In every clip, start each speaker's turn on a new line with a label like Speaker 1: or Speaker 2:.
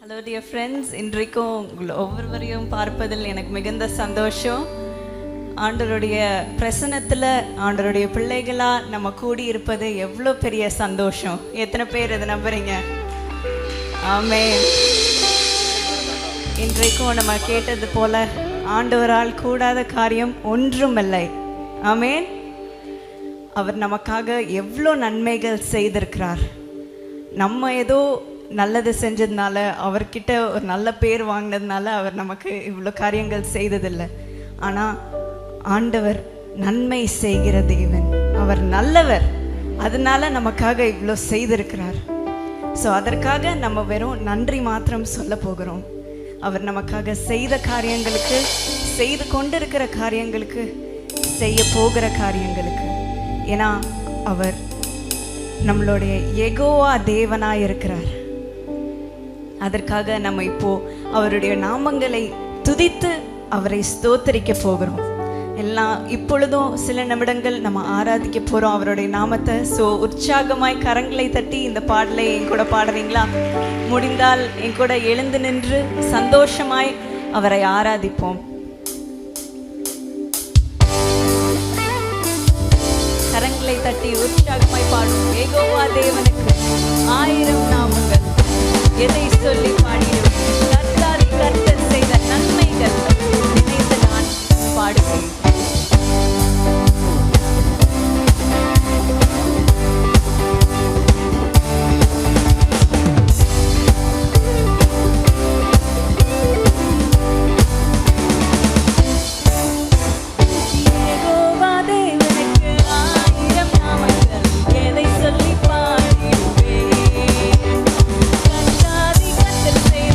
Speaker 1: Hello dear friends, இன்றைக்கும் உங்களை ஒவ்வொருவரையும் பார்ப்பதில் எனக்கு மிகுந்த சந்தோஷம். ஆண்டவருடைய பிரசன்னத்தில் ஆண்டவருடைய பிள்ளைகளாக நம்ம கூடி இருப்பது எவ்வளோ பெரிய சந்தோஷம். எத்தனை பேர் இதை நம்புறீங்க? ஆமென். இன்றைக்கும் நம்ம கேட்டது போல ஆண்டவரால் கூடாத காரியம் ஒன்றுமில்லை. ஆமென். அவர் நமக்காக எவ்வளோ நன்மைகள் செய்திருக்கிறார். நம்ம ஏதோ நல்லது செஞ்சதுனால, அவர்கிட்ட ஒரு நல்ல பேர் வாங்கினதுனால அவர் நமக்கு இவ்வளோ காரியங்கள் செய்ததில்லை. ஆனால் ஆண்டவர் நன்மை செய்கிற தேவன், அவர் நல்லவர், அதனால நமக்காக இவ்வளோ செய்திருக்கிறார். ஸோ அதற்காக நம்ம வெறும் நன்றி மாத்திரம் சொல்ல போகிறோம். அவர் நமக்காக செய்த காரியங்களுக்கு, செய்து கொண்டிருக்கிற காரியங்களுக்கு, செய்ய போகிற காரியங்களுக்கு. ஏன்னா அவர் நம்மளுடைய யெகோவா தேவனாய் இருக்கிறார். அதற்காக நம்ம இப்போ அவருடைய நாமங்களை துதித்து அவரை ஸ்தோத்தரிக்க போகிறோம். எல்லாம் இப்பொழுதும் சில நிமிடங்கள் நம்ம ஆராதிக்க போகிறோம் அவருடைய நாமத்தை. ஸோ உற்சாகமாய் கரங்களை தட்டி இந்த பாடலை என் கூட பாடுறீங்களா? முடிந்தால் என் கூட எழுந்து நின்று சந்தோஷமாய் அவரை ஆராதிப்போம். கரங்களை தட்டி உற்சாகமாய் பாடும். யெகோவா தேவனுக்கு 1000 நாமங்கள், எதை சொல்லி பாடிடும். கர்த்தர் செய்த நன்மைகள் நினைத்து நான் பாடுவேன். Say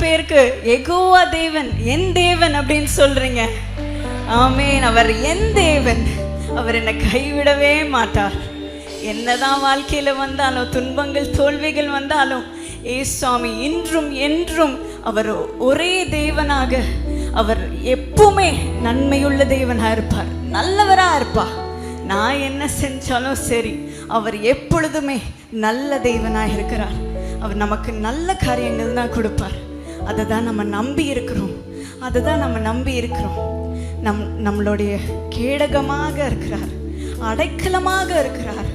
Speaker 1: பேருக்கு யெகோவா தேவன், என் தேவன் அப்படின்னு சொல்றீங்க. ஆமென். அவர் என் தேவன், அவர் என்னை கைவிடவே மாட்டார். என்னதான் வாழ்க்கையில வந்தாலும், துன்பங்கள் தோல்விகள் வந்தாலும், ஏசுவாமி இன்றும் என்றும் அவர் ஒரே தேவனாக, அவர் எப்பவுமே நன்மையுள்ள தேவனாக இருப்பார், நல்லவராக இருப்பார். நான் என்ன செஞ்சாலும் சரி, அவர் எப்பொழுதுமே நல்ல தேவனாக இருக்கிறார். அவர் நமக்கு நல்ல காரியங்கள் தான் கொடுப்பார். அதை தான் நம்ம நம்பி இருக்கிறோம், அதை தான் நம்ம நம்பி இருக்கிறோம். நம்மளுடைய கேடகமாக இருக்கிறார், அடைக்கலமாக இருக்கிறார்.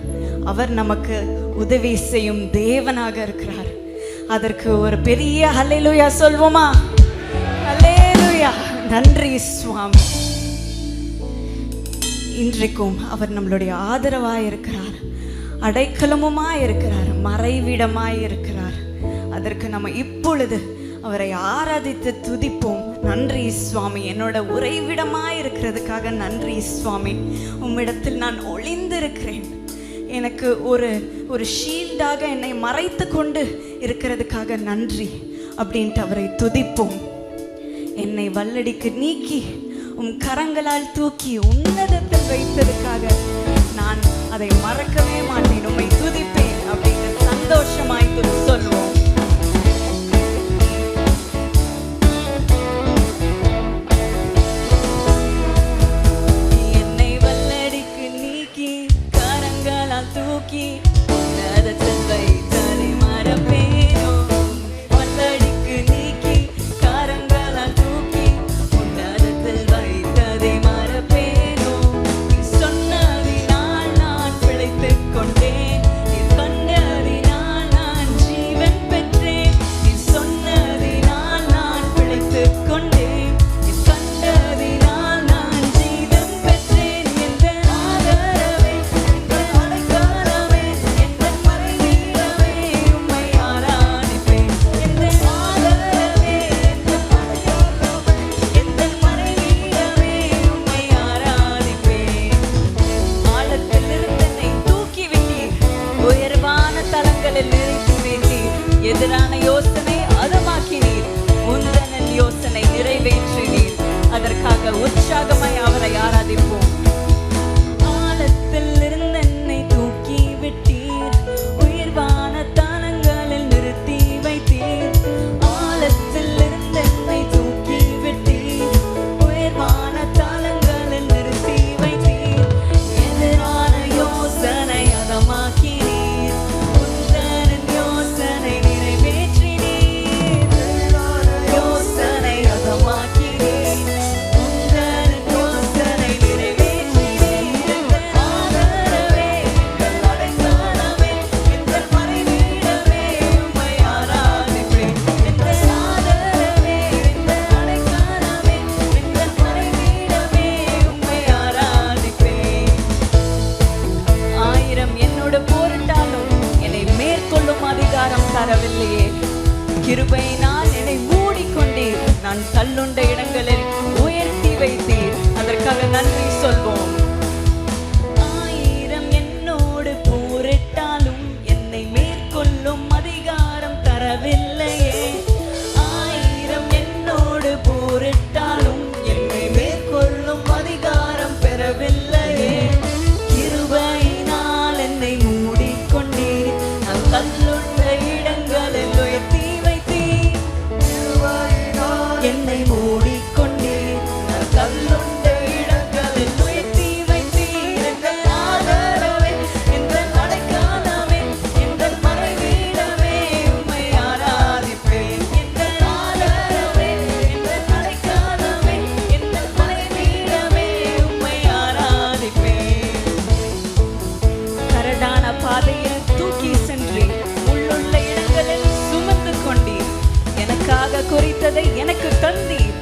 Speaker 1: அவர் நமக்கு உதவி செய்யும் தேவனாக இருக்கிறார். அதற்கு ஒரு பெரிய ஹல்லேலூயா சொல்வோமா? ஹல்லேலூயா. நன்றி சுவாமி. இன்றைக்கும் அவர் நம்மளுடைய ஆதரவாய் இருக்கிறார், அடைக்கலமுமாய் இருக்கிறார், மறைவிடமாய் இருக்கிறார். அதற்கு நம்ம இப்பொழுது அவரை ஆராதித்து துதிப்போம். நன்றி சுவாமி, என்னோட உறைவிடமாய் இருக்கிறதுக்காக நன்றி சுவாமி. உம்மிடத்தில் நான் ஒளிந்திருக்கிறேன், எனக்கு ஒரு ஷீல்டாக என்னை மறைத்து கொண்டு இருக்கிறதுக்காக நன்றி அப்படின்ட்டு அவரை துதிப்போம். என்னை வல்லடிக்கு நீக்கி உம் கரங்களால் தூக்கி உன்னதத்தில் வைத்ததுக்காக நான் அதை மறக்கவே மாட்டேன், உம்மை துதிப்பேன் அப்படின்னு சந்தோஷமாய் சொல்லுவோம். என்னை வல்லடிக்கு நீக்கி கரங்களால் தூக்கி உன்னதத்தில் வைத்ததை மறப்பேனோ, வல்லடிக்கு நீக்கி கரங்களால் தூக்கி உன்னதத்தில் வைத்ததை மறப்பேனோ. நீ சொன்னதினால் நான் பிழைத்துக் கொண்டேன், நீ கண்டதினால் நான் ஜீவன் பெற்றேன். நீ சொன்னதினால் நான் பிழைத்துக் கொண்டேன், நீ கண்டதினால் நான் ஜீவன் பெற்றேன். எந்த ஆதரவே, எந்த அடைக்கலமே, எந்த மறைவீடமே, உம்மை ஆராதிப்பேன். எந்த ஆதரவே, எந்த அடைக்கலமே, எந்த மறைவீடமே, உம்மை ஆராதிப்பேன். ஆழத்திலிருந்து என்னை தூக்கி விட்டீர், உயர்வான தலங்களில் நிறுத்தி வைத்தீர். எதிரான யோசனை அதமாக்கினீர், முந்தனன் யோசனை நிறைவேற்றினீர். அதற்காக உற்சாகமாய் அவரை ஆராதிப்போம். ஆழத்தில் இருந்து என்னை தூக்கி விட்டீர், உயர்வான தலங்களில் நிறுத்தி வைத்தீர். ஆழத்தில் இருந்து என்னை தூக்கி விட்டீர், உயர்வான தலங்களில் நிறுத்தி வைத்தீர். எதிரான யோசனை அதமாக்கினீர், முந்தனன் யோசனை நிறைவேற்றினீர். யோசனை அதமாக்கினீர், முந்தனன் யோசனை நிறைவேற்றினீர். எங்கள் ஆதரவே, எங்கள் அடைக்கலமே, எங்கள் மறைவீடமே, உம்மை ஆராதிப்பேன். எங்கள் ஆதரவே, எங்கள் அடைக்கலமே, எங்கள் மறைவீடமே, உம்மை ஆராதிப்பேன். ஆயிரம் என்னோடு போரிட்டாலும் என்னை மேற்கொள்ளும் அதிகாரம் தரவில்லையே. கிருபையினால் என்னை மூடிக்கொண்டீர், நான் தள்ளுண்ட இடங்களில் உயர்த்தி வைத்தீர். அதற்காக நன்றி சொல்வோம். ஆயிரம் என்னோடு போரிட்டாலும் என்னை மேற்கொள்ளும் அதிகாரம் தரவில்லையே. ஆயிரம் என்னோடு போரிட்டாலும் என்னை மேற்கொள்ளும் அதிகாரம் பெறவில்லையே. கிருபையினால் என்னை மூடிக்கொண்டீர், நான் தள்ளுண்ட இடங்களில் உயர்த்தி வைத்தீர். என்னை மூடிக்கொண்டீர், நான் தள்ளுண்ட இடங்களில் உயர்த்தி வைத்தீர். எங்கள் ஆதரவே, எங்கள் அடைக்கலமே, எங்கள் மறைவீடமே, உம்மை ஆராதிப்பேன். எங்கள் ஆதரவே, எங்கள் அடைக்கலமே, எங்கள் மறைவீடமே, உம்மை ஆராதிப்பேன். கரடான பாதையில் தூக்கி சென்றீர், முள்ளுள்ள இடங்களில் சுமந்து கொண்டீர். எனக்காக குறித்ததை எனக்கு தந்தீர்,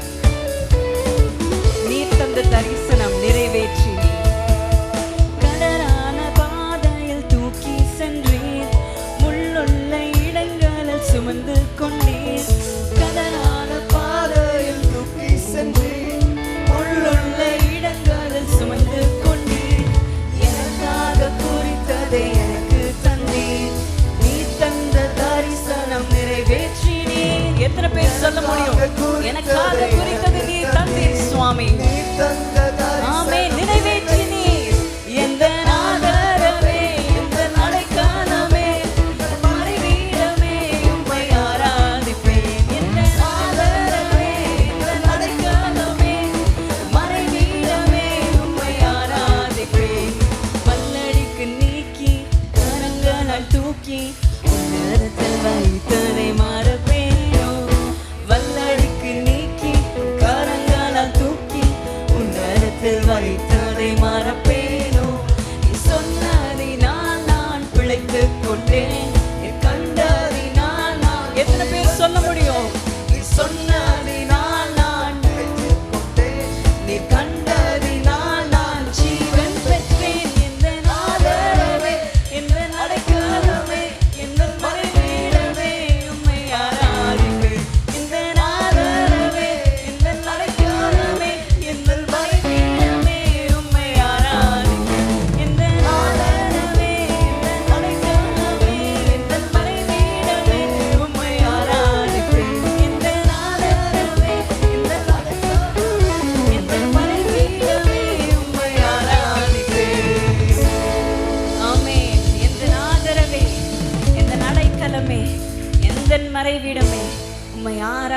Speaker 1: நீர் தந்த தரிசனம் நிறைவேற்றினீர். கடலான பாதையில் தூக்கி சென்றீர், முள்ளுள்ள இடங்களில் சுமந்து கொண்டீர். கடலான பாதையில் தூக்கி சென்றீர், முள்ளுள்ள இடங்களில் சுமந்து கொண்டீர். எனக்காக குறித்ததை எனக்கு தந்தீர், நீ தந்த தரிசனம் நிறைவேற்றினீர். எத்தனை பேர் சொல்ல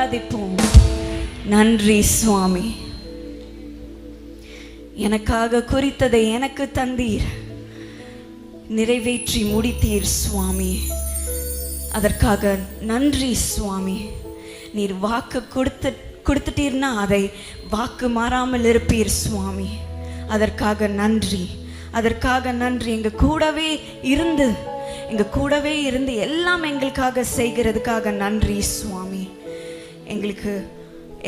Speaker 1: ஆராதிப்போம். நன்றி சுவாமி, எனக்காக குறித்ததை எனக்கு தந்தீர், நிறைவேற்றி முடித்தீர் சுவாமி. அதற்காக நன்றி சுவாமி. நீர் வாக்கு கொடுத்துட்டீர்னா அதை வாக்கு மாறாமல் இருப்பீர் சுவாமி. அதற்காக நன்றி, அதற்காக நன்றி. எங்கள் கூடவே இருந்து எல்லாம் எங்களுக்காக செய்கிறதுக்காக நன்றி சுவாமி. எங்களுக்கு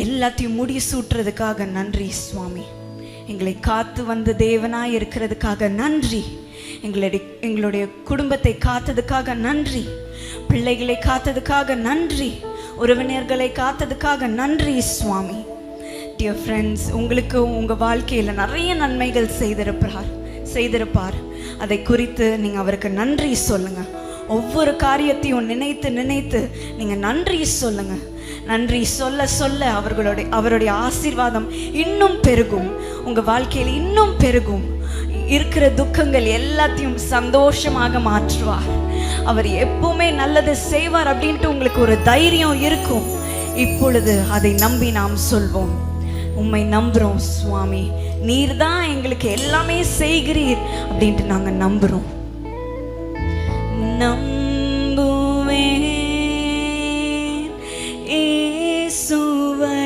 Speaker 1: எல்லாத்தையும் முடிசூட்டுறதுக்காக நன்றி சுவாமி. எங்களை காத்து வந்த தேவனாய் இருக்கிறதுக்காக நன்றி. எங்களுடைய குடும்பத்தை காத்ததுக்காக நன்றி. பிள்ளைகளை காத்ததுக்காக நன்றி. உறவினர்களை காத்ததுக்காக நன்றி சுவாமி. டியர் ஃப்ரெண்ட்ஸ், உங்களுக்கு உங்கள் வாழ்க்கையில் நிறைய நன்மைகள் செய்திருப்பார். அதை குறித்து நீங்கள் அவருக்கு நன்றி சொல்லுங்கள். ஒவ்வொரு காரியத்தையும் நினைத்து நினைத்து நீங்கள் நன்றி சொல்லுங்கள். நன்றி சொல்ல சொல்ல அவருடைய ஆசீர்வாதம் இன்னும் பெருகும், உங்கள் வாழ்க்கையில் இன்னும் பெருகும். இருக்கிற துக்கங்கள் எல்லாத்தையும் சந்தோஷமாக மாற்றுவார். அவர் எப்பவுமே நல்லது செய்வார் அப்படின்ட்டு உங்களுக்கு ஒரு தைரியம் இருக்கும். இப்பொழுது அதை நம்பி நாம் சொல்வோம், உம்மை நம்புகிறோம் சுவாமி, நீர் தான் எங்களுக்கு எல்லாமே செய்கிறீர் அப்படின்ட்டு நாங்கள் நம்புகிறோம். நம்புவேன் இயேசுவை,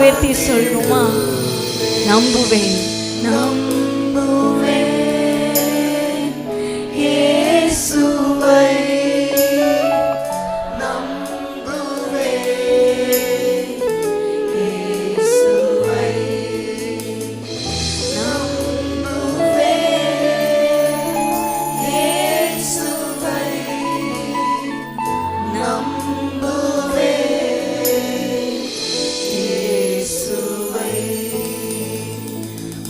Speaker 1: உயர்த்தி சொல்லுமா? நம்புவேன், நம்புவேன் இயேசுவை, நம்புவேன் இயேசுவை, நம்புவேன் இயேசுவை, நம்புவேன் இயேசுவை.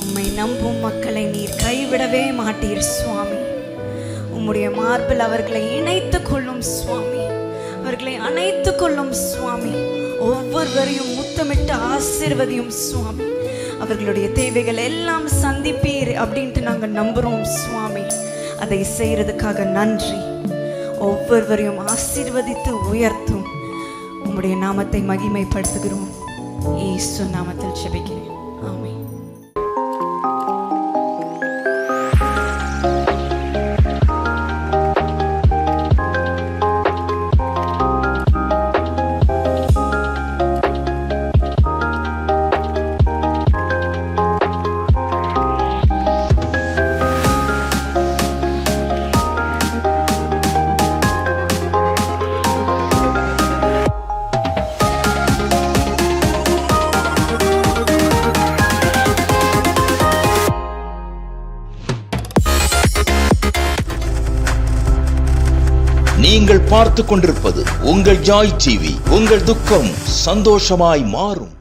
Speaker 1: உம்மை நம்பும் மக்களை நீர் கைவிடவே மாட்டீர் சுவாமி. உம்முடைய மார்பில் அவர்களை இணைத்துக் கொள்ளும் சுவாமி, அவர்களை அணைத்துக் கொள்ளும் சுவாமி. ஒவ்வொருவரையும் முத்தமிட்டு ஆசீர்வதியும் சுவாமி. அவர்களுடைய தேவைகள் எல்லாம் சந்திப்பீர் அப்படின்ட்டு நாங்கள் நம்புகிறோம் சுவாமி. அதை செய்கிறதுக்காக நன்றி. ஒவ்வொருவரையும் ஆசீர்வதித்து உயர்த்தும். உம்முடைய நாமத்தை மகிமைப்படுத்துகிறோம். இயேசு நாமத்தில் ஜெபிக்கிறேன். ஆமென்.
Speaker 2: நீங்கள் பார்த்து கொண்டிருப்பது உங்கள் ஜாய் டிவி. உங்கள் துக்கம் சந்தோஷமாய் மாறும்.